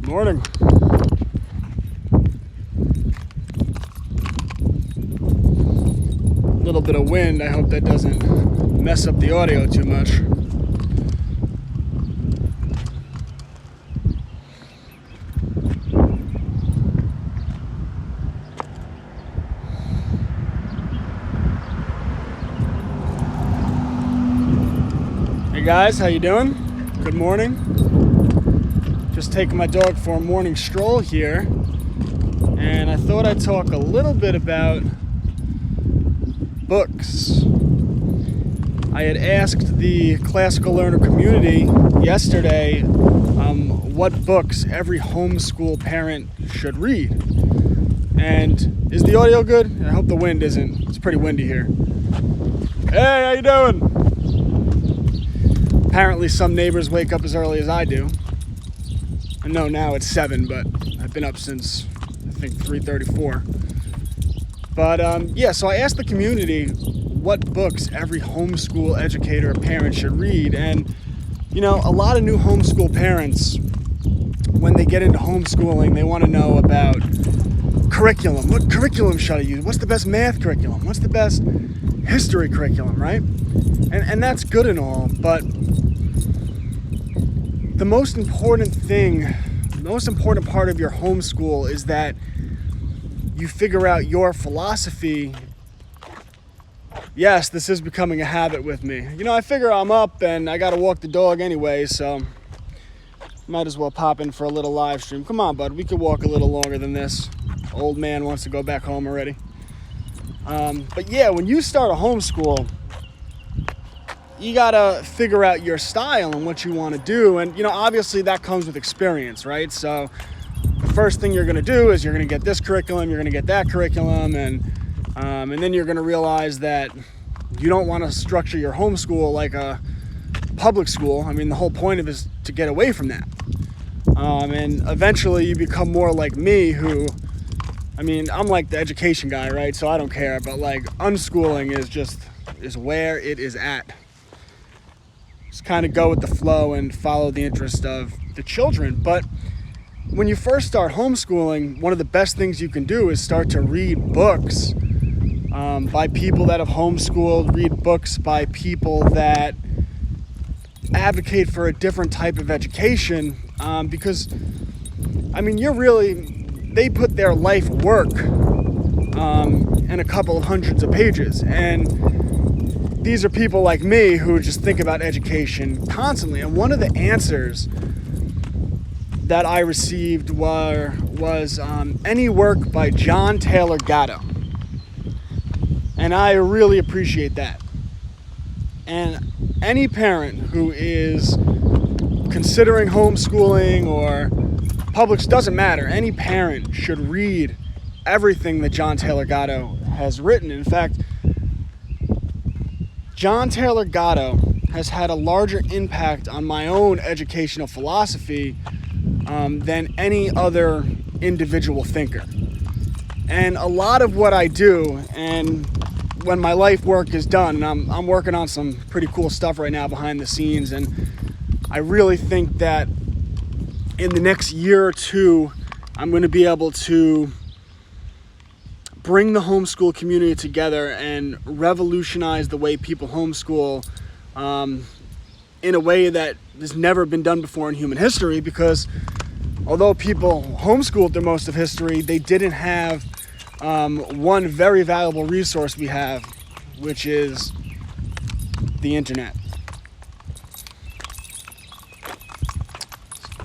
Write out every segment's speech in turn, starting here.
Morning. A little bit of wind. I hope that doesn't mess up the audio too much. Hey guys, how you doing? Good morning. Just taking my dog for a morning stroll here, and I thought I'd talk a little bit about books. I had asked the classical learner community yesterday what books every homeschool parent should read. And is the audio good? I hope the wind isn't. It's pretty windy here. Hey, how you doing? Apparently some neighbors wake up as early as I do. I know now it's 7, but I've been up since I think 3:34. But yeah, so I asked the community what books every homeschool educator or parent should read. And you know, a lot of new homeschool parents, when they get into homeschooling, they want to know about curriculum. What curriculum should I use? What's the best math curriculum? What's the best history curriculum, right? And that's good and all, but the most important part of your homeschool is that you figure out your philosophy. Yes, this is becoming a habit with me. You know, I figure I'm up and I gotta walk the dog anyway, so might as well pop in for a little live stream. Come on, bud, we could walk a little longer than this. Old man wants to go back home already. But yeah, when you start a homeschool, you gotta figure out your style and what you want to do. And you know, obviously that comes with experience, right? So the first thing you're gonna do is you're gonna get this curriculum, you're gonna get that curriculum, and then you're gonna realize that you don't want to structure your homeschool like a public school. I mean, the whole point of it is to get away from that. And eventually you become more like me, who, I mean, I'm like the education guy, right? So I don't care, but like unschooling is where it is at. Just kind of go with the flow and follow the interest of the children. But when you first start homeschooling, one of the best things you can do is start to read books by people that have homeschooled, read books by people that advocate for a different type of education, because, I mean, they put their life work in a couple of hundreds of pages, and these are people like me who just think about education constantly. And one of the answers that I received was any work by John Taylor Gatto. And I really appreciate that. And any parent who is considering homeschooling or public, doesn't matter, any parent should read everything that John Taylor Gatto has written. In fact, John Taylor Gatto has had a larger impact on my own educational philosophy than any other individual thinker. And a lot of what I do, and when my life work is done, and I'm working on some pretty cool stuff right now behind the scenes, and I really think that in the next year or two, I'm going to be able to bring the homeschool community together and revolutionize the way people homeschool in a way that has never been done before in human history. Because although people homeschooled through most of history, they didn't have one very valuable resource we have, which is the internet.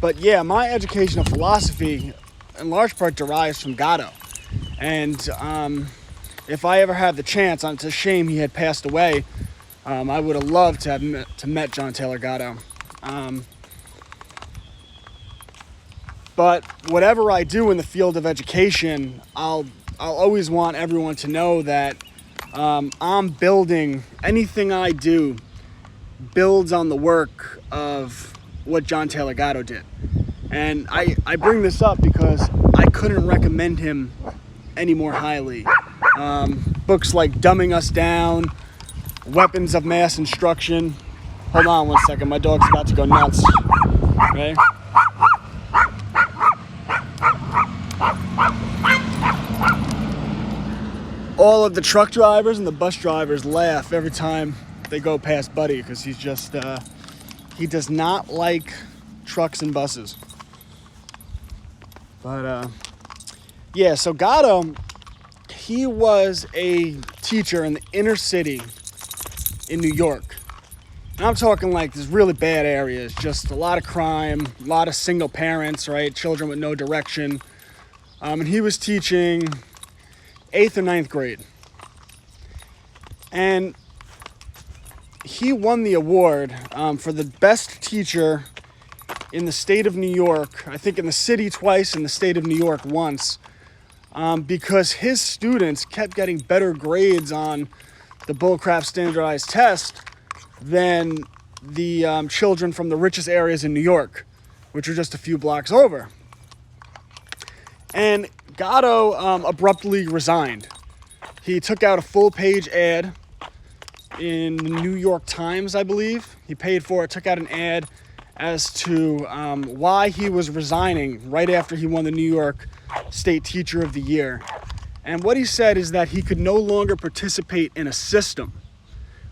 But yeah, my educational philosophy in large part derives from Gatto. And if I ever had the chance, it's a shame he had passed away, I would have loved to have met John Taylor Gatto. But whatever I do in the field of education, I'll always want everyone to know that I'm building, anything I do builds on the work of what John Taylor Gatto did. And I bring this up because I couldn't recommend him any more highly. Books like Dumbing Us Down, Weapons of Mass Instruction. Hold on one second, my dog's about to go nuts. Okay? all of the truck drivers and the bus drivers laugh every time they go past Buddy, because he's just, he does not like trucks and buses. But, yeah, so Gatto, he was a teacher in the inner city in New York. And I'm talking like these really bad areas, just a lot of crime, a lot of single parents, right? Children with no direction. And he was teaching 8th or 9th grade. And he won the award for the best teacher in the state of New York. I think in the city twice, in the state of New York once. Because his students kept getting better grades on the bullcrap standardized test than the children from the richest areas in New York, which are just a few blocks over. And Gatto abruptly resigned. He took out a full-page ad in the New York Times, I believe. He paid for it, took out an ad as to why he was resigning right after he won the New York State Teacher of the Year. And what he said is that he could no longer participate in a system,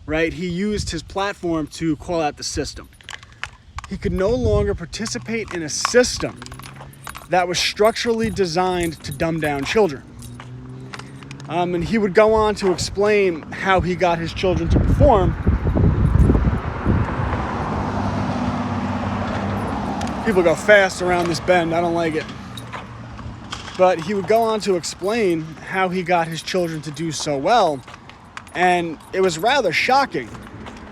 right? He used his platform to call out the system. He could no longer participate in a system that was structurally designed to dumb down children. And he would go on to explain how he got his children to perform. People go fast around this bend. I don't like it. But he would go on to explain how he got his children to do so well. And it was rather shocking,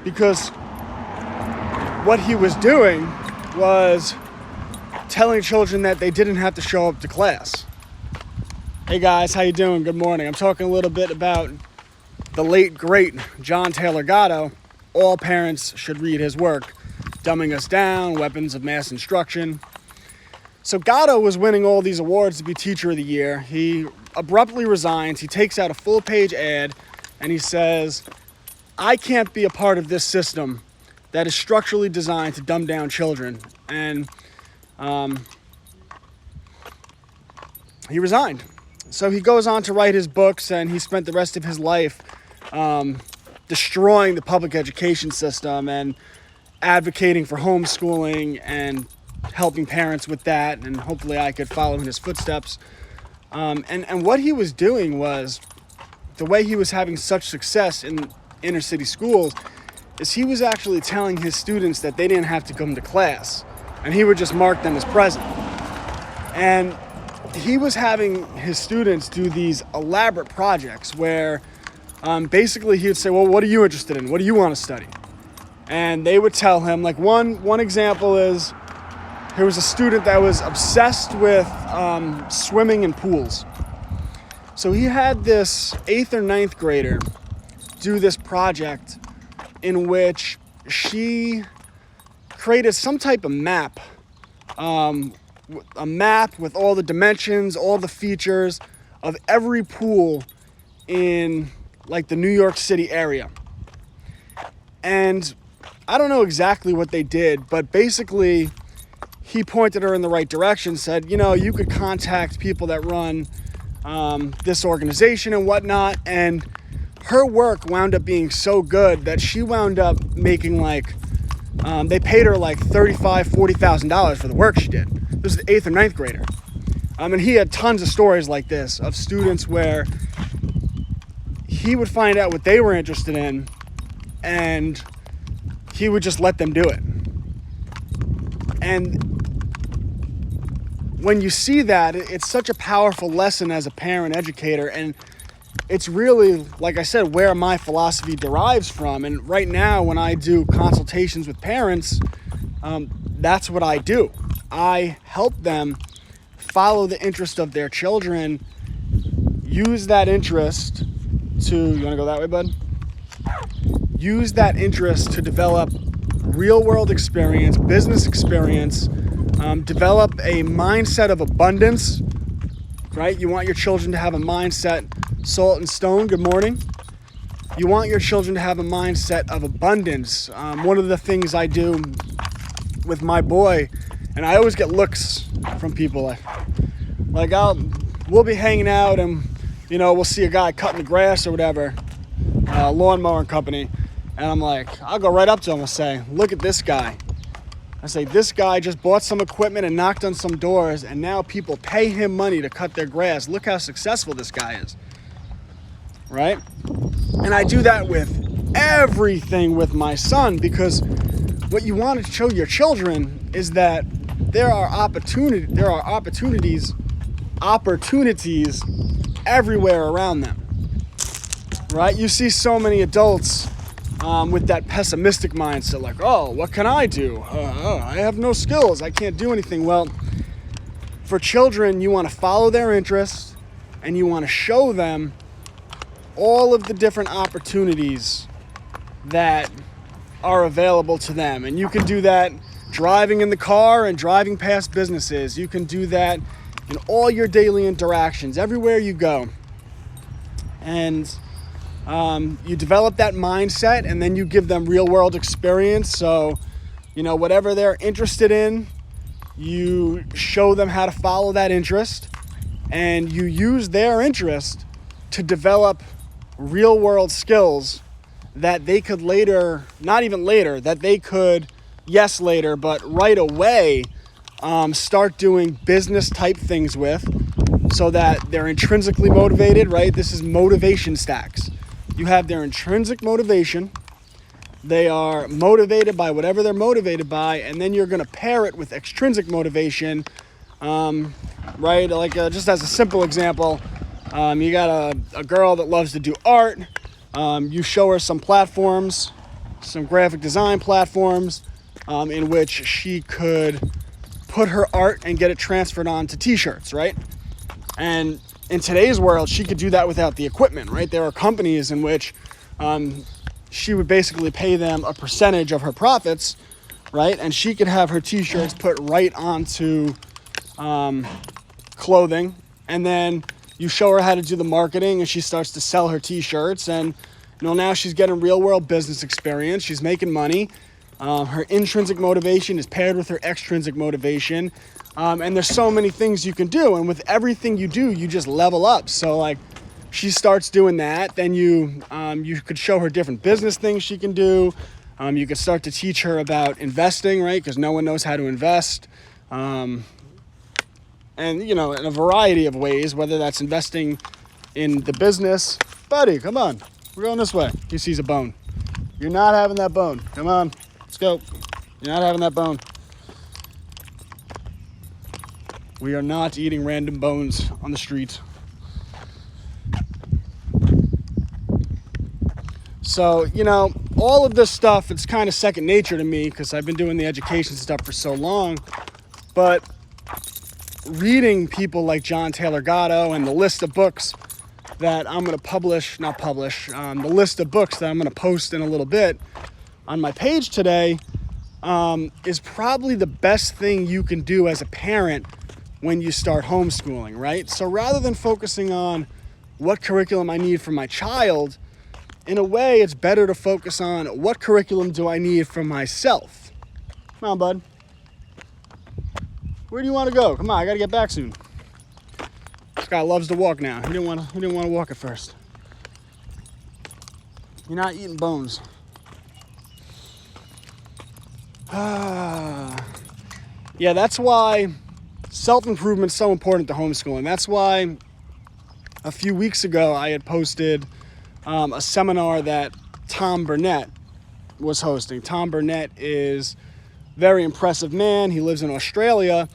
because what he was doing was telling children that they didn't have to show up to class. Hey guys, how you doing? Good morning. I'm talking a little bit about the late, great John Taylor Gatto. All parents should read his work. Dumbing Us Down, Weapons of Mass Instruction. So Gatto was winning all these awards to be Teacher of the Year. He abruptly resigns. He takes out a full-page ad, and he says, I can't be a part of this system that is structurally designed to dumb down children. And he resigned. So he goes on to write his books, and he spent the rest of his life destroying the public education system and advocating for homeschooling and helping parents with that, and hopefully I could follow in his footsteps. And what he was doing was, the way he was having such success in inner city schools, is he was actually telling his students that they didn't have to come to class, and he would just mark them as present. And he was having his students do these elaborate projects where basically he would say, well, what are you interested in? What do you want to study? And they would tell him, like one example is, there was a student that was obsessed with swimming in pools. So he had this 8th or 9th grader do this project in which she created some type of map, a map with all the dimensions, all the features of every pool in like the New York City area. And I don't know exactly what they did, but basically he pointed her in the right direction, said, you know, you could contact people that run this organization and whatnot. And her work wound up being so good that she wound up making like, they paid her like $35,000, $40,000 for the work she did. This is the 8th or 9th grader. And he had tons of stories like this of students where he would find out what they were interested in and he would just let them do it. And when you see that, it's such a powerful lesson as a parent educator. And it's really, like I said, where my philosophy derives from. And right now, when I do consultations with parents, that's what I do. I help them follow the interest of their children, use that interest to, you want to go that way, bud? Use that interest to develop real world experience, business experience, develop a mindset of abundance, right? You want your children to have a mindset, Salt and Stone, good morning. You want your children to have a mindset of abundance. One of the things I do with my boy, and I always get looks from people like we'll be hanging out and we'll see a guy cutting the grass or whatever, lawn mowing company, and I'm like, I'll go right up to him and say, look at this guy. I say, this guy just bought some equipment and knocked on some doors, and now people pay him money to cut their grass. Look how successful this guy is, right? And I do that with everything with my son, because what you want to show your children is that there are opportunities everywhere around them, right? You see so many adults with that pessimistic mindset, like, oh, what can I do? I have no skills. I can't do anything. Well, for children, you want to follow their interests, and you want to show them all of the different opportunities that are available to them. And you can do that driving in the car and driving past businesses. You can do that in all your daily interactions, everywhere you go. And you develop that mindset, and then you give them real world experience. So, whatever they're interested in, you show them how to follow that interest, and you use their interest to develop real world skills that they could later, not even later, that they could, yes, later, but right away, start doing business type things with, so that they're intrinsically motivated, right? This is motivation stacks. You have their intrinsic motivation. They are motivated by whatever they're motivated by, and then you're going to pair it with extrinsic motivation, right? Like just as a simple example, you got a girl that loves to do art. You show her some platforms, some graphic design platforms, in which she could put her art and get it transferred onto t-shirts, right? And in today's world, she could do that without the equipment, right? There are companies in which she would basically pay them a percentage of her profits, right? And she could have her t-shirts put right onto clothing, and then you show her how to do the marketing, and she starts to sell her t-shirts, and now she's getting real world business experience. She's making money. Her intrinsic motivation is paired with her extrinsic motivation. And there's so many things you can do. And with everything you do, you just level up. So like she starts doing that. Then you could show her different business things she can do. You could start to teach her about investing, right? Because no one knows how to invest. And, in a variety of ways, whether that's investing in the business. Buddy, come on. We're going this way. He sees a bone. You're not having that bone. Come on. Let's go. You're not having that bone. We are not eating random bones on the street. So, all of this stuff, it's kind of second nature to me because I've been doing the education stuff for so long. But reading people like John Taylor Gatto and the list of books that I'm going to the list of books that I'm going to post in a little bit on my page today is probably the best thing you can do as a parent when you start homeschooling, right? So rather than focusing on what curriculum I need for my child, in a way, it's better to focus on what curriculum do I need for myself. Come on, bud. Where do you want to go? Come on, I got to get back soon. This guy loves to walk now. He didn't want to walk at first. You're not eating bones. Yeah, that's why self-improvement is so important to homeschooling. That's why a few weeks ago I had posted a seminar that Tom Burnett was hosting. Tom Burnett is a very impressive man. He lives in Australia,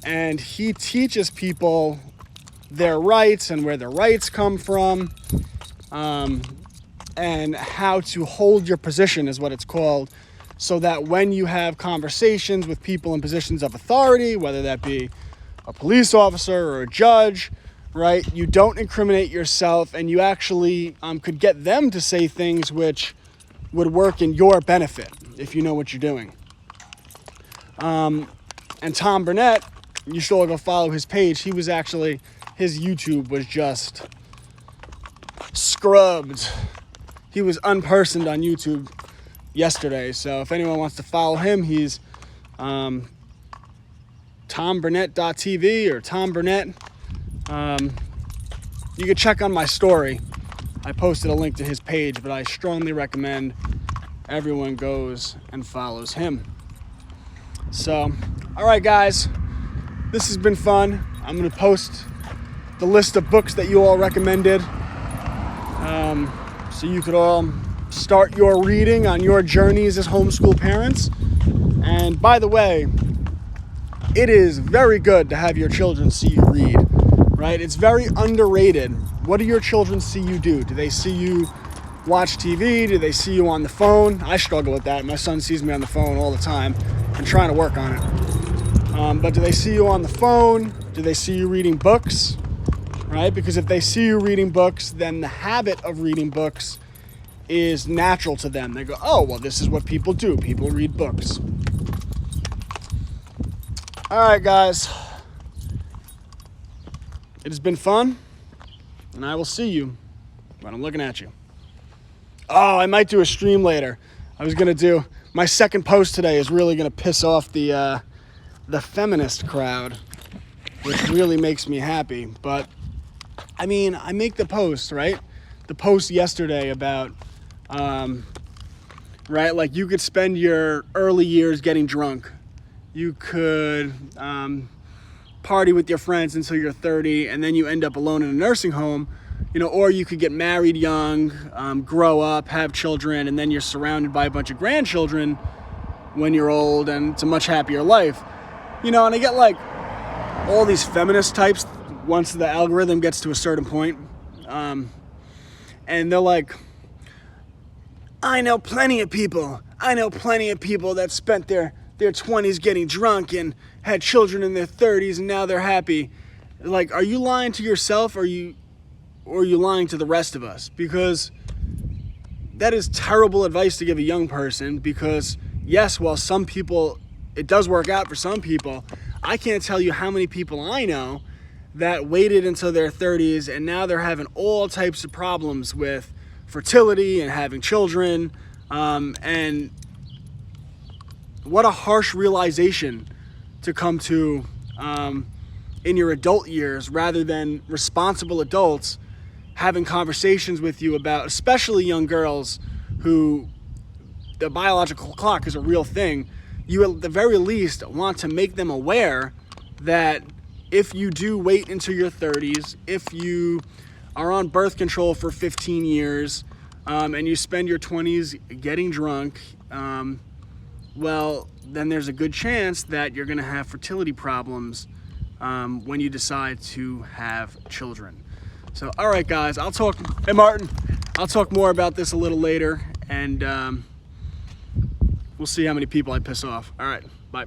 and he teaches people their rights and where their rights come from, and how to hold your position is what it's called, so that when you have conversations with people in positions of authority, whether that be a police officer or a judge, right, you don't incriminate yourself, and you actually could get them to say things which would work in your benefit if you know what you're doing. And Tom Burnett, you should all go follow his page. His YouTube was just scrubbed. He was unpersoned on YouTube yesterday. So if anyone wants to follow him, he's tomburnett.tv or Tom Burnett. you can check on my story. I posted a link to his page, but I strongly recommend everyone goes and follows him. So, all right, guys, this has been fun. I'm going to post the list of books that you all recommended, so you could all start your reading on your journeys as homeschool parents. And by the way, it is very good to have your children see you read, right? It's very underrated. What do your children see you do? Do they see you watch TV? Do they see you on the phone? I struggle with that. My son sees me on the phone all the time. I'm trying to work on it. But do they see you on the phone? Do they see you reading books? Right? Because if they see you reading books, then the habit of reading books is natural to them. They go, oh, well, this is what people do. People read books. All right, guys. It has been fun, and I will see you when I'm looking at you. Oh, I might do a stream later. I was going to do... My second post today is really going to piss off the feminist crowd, which really makes me happy. But, I mean, I make the post, right? The post yesterday about, right, like you could spend your early years getting drunk. You could party with your friends until you're 30, and then you end up alone in a nursing home. You know, or you could get married young, grow up, have children, and then you're surrounded by a bunch of grandchildren when you're old, and it's a much happier life. You know, and I get like all these feminist types once the algorithm gets to a certain point, and they're like, I know plenty of people that spent their 20s getting drunk and had children in their 30s, and now they're happy. Like, are you lying to yourself, or are you lying to the rest of us? Because that is terrible advice to give a young person, because yes, while some people, it does work out for some people, I can't tell you how many people I know that waited until their 30s and now they're having all types of problems with fertility and having children. And what a harsh realization to come to in your adult years, rather than responsible adults having conversations with you about, especially young girls who the biological clock is a real thing. You at the very least want to make them aware that if you do wait until your 30s, if you are on birth control for 15 years, and you spend your 20s getting drunk, well, then there's a good chance that you're going to have fertility problems when you decide to have children. So, all right, guys, hey, Martin, I'll talk more about this a little later, and we'll see how many people I piss off. All right, bye.